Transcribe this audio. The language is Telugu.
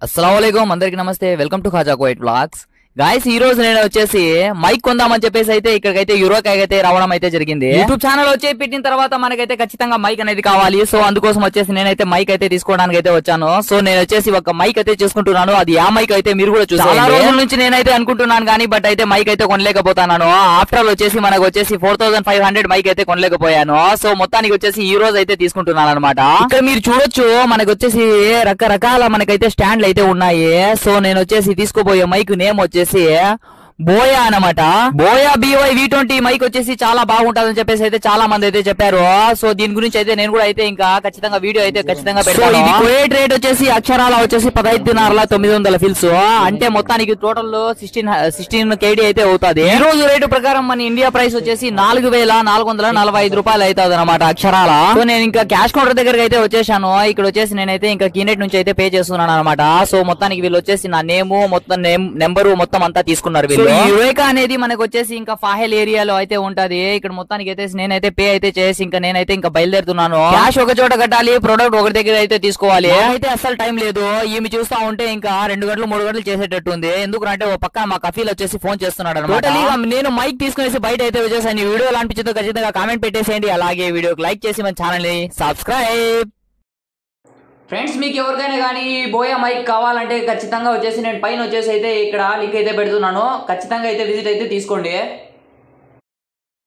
అస్సలాముఅలైకుం అందరికి నమస్తే welcome to Khaja Coit vlogs guys ఈ రోజు నేను వచ్చేసి మైక్ కొందామని చెప్పేసి అయితే ఇక్కడికైతే యూరోక్ అయితే రావడం అయితే జరిగింది. యూట్యూబ్ ఛానల్ వచ్చి పెట్టిన తర్వాత మనకైతే ఖచ్చితంగా మైక్ అనేది కావాలి. సో అందుకోసం వచ్చేసి నేనైతే మైక్ అయితే తీసుకోవడానికి అయితే వచ్చాను. సో నేను వచ్చేసి ఒక మైక్ అయితే చేసుకుంటున్నాను. అది ఆ మైక్ అయితే మీరు కూడా చూసారు. చాలా రోజుల నుంచి నేనైతే అనుకుంటున్నాను కానీ బట్ అయితే మైక్ అయితే కొనలేకపోతున్నాను. ఆఫ్టర్ ఆల్ వచ్చేసి మనకు వచ్చేసి 4500 మైక్ అయితే కొనలేకపోయాను. సో మొత్తానికి వచ్చేసి ఈ రోజు అయితే తీసుకుంటున్నాను అనమాట. ఇక్కడ మీరు చూడొచ్చు మనకు వచ్చేసి రకరకాల మనకైతే స్టాండ్లు అయితే ఉన్నాయి. సో నేను వచ్చేసి తీసుకోబోయే మైక్ నేమ్ వచ్చేసి బోయా అన్నమాట. బోయా BY V20 మైక్ వచ్చేసి చాలా బాగుంటుందని చెప్పేసి అయితే చాలా మంది అయితే చెప్పారు. సో దీని గురించి అయితే నేను కూడా అయితే ఇంకా ఖచ్చితంగా వీడియో అయితే ఖచ్చితంగా పెడతాను. ఇది కువైట్ రేట్ వచ్చేసి అక్షరాల వచ్చేసి 15,900 ఫిల్స్ అంటే మొత్తానికి టోటల్ 16 KD అయితే అవుతుంది. ఈ రోజు రేటు ప్రకారం మన ఇండియా ప్రైస్ వచ్చేసి 4,445 రూపాయలు అవుతుంది అనమాట అక్షరాల. సో నేను ఇంకా క్యాష్ కౌంటర్ దగ్గరకు అయితే వచ్చేసాను. ఇక్కడ వచ్చేసి నేనైతే ఇంకా కీనెట్ నుంచి అయితే పే చేస్తున్నాను అనమాట. సో మొత్తానికి వీళ్ళు వచ్చేసి నా నేమ్ మొత్తం నెంబరు మొత్తం అంతా తీసుకున్నారు వీళ్ళు. యురేకా అనేది మనకు వచ్చేసి ఇంకా ఫాహెల్ ఏరియాలో అయితే ఉంటది. ఇక్కడ మొత్తానికి అయితే నేనైతే పే అయితే చేసి ఇంకా నేనైతే ఇంకా బయలుదేరుతున్నాను. క్యాష్ ఒక చోట కట్టాలి, ప్రొడక్ట్ ఒకటి దగ్గర అయితే తీసుకోవాలి. అయితే అసలు టైం లేదు. ఈమె చూస్తా ఉంటే ఇంకా 2 గంటలు 3 గంటలు చేసేటట్టు ఉంది. ఎందుకంటే ఓ పక్కన మా కఫీల్ వచ్చేసి ఫోన్ చేస్తున్నాడు అనమాట. నేను మైక్ తీసుకునేసి బయట అయితే వచ్చేసాను. ఈ వీడియో ఎలా అనిపించిందో ఖచ్చితంగా కామెంట్ పెట్టేసేయండి. అలాగే వీడియోకి లైక్ చేసి మన ఛానల్ ని సబ్స్క్రైబ్. ఫ్రెండ్స్ మీకు ఎవరికైనా కానీ బోయా మైక్ కావాలంటే ఖచ్చితంగా వచ్చేసి నేను పైన వచ్చేసి అయితే ఇక్కడ లింక్ అయితే పెడుతున్నాను. ఖచ్చితంగా అయితే విజిట్ అయితే తీసుకోండి.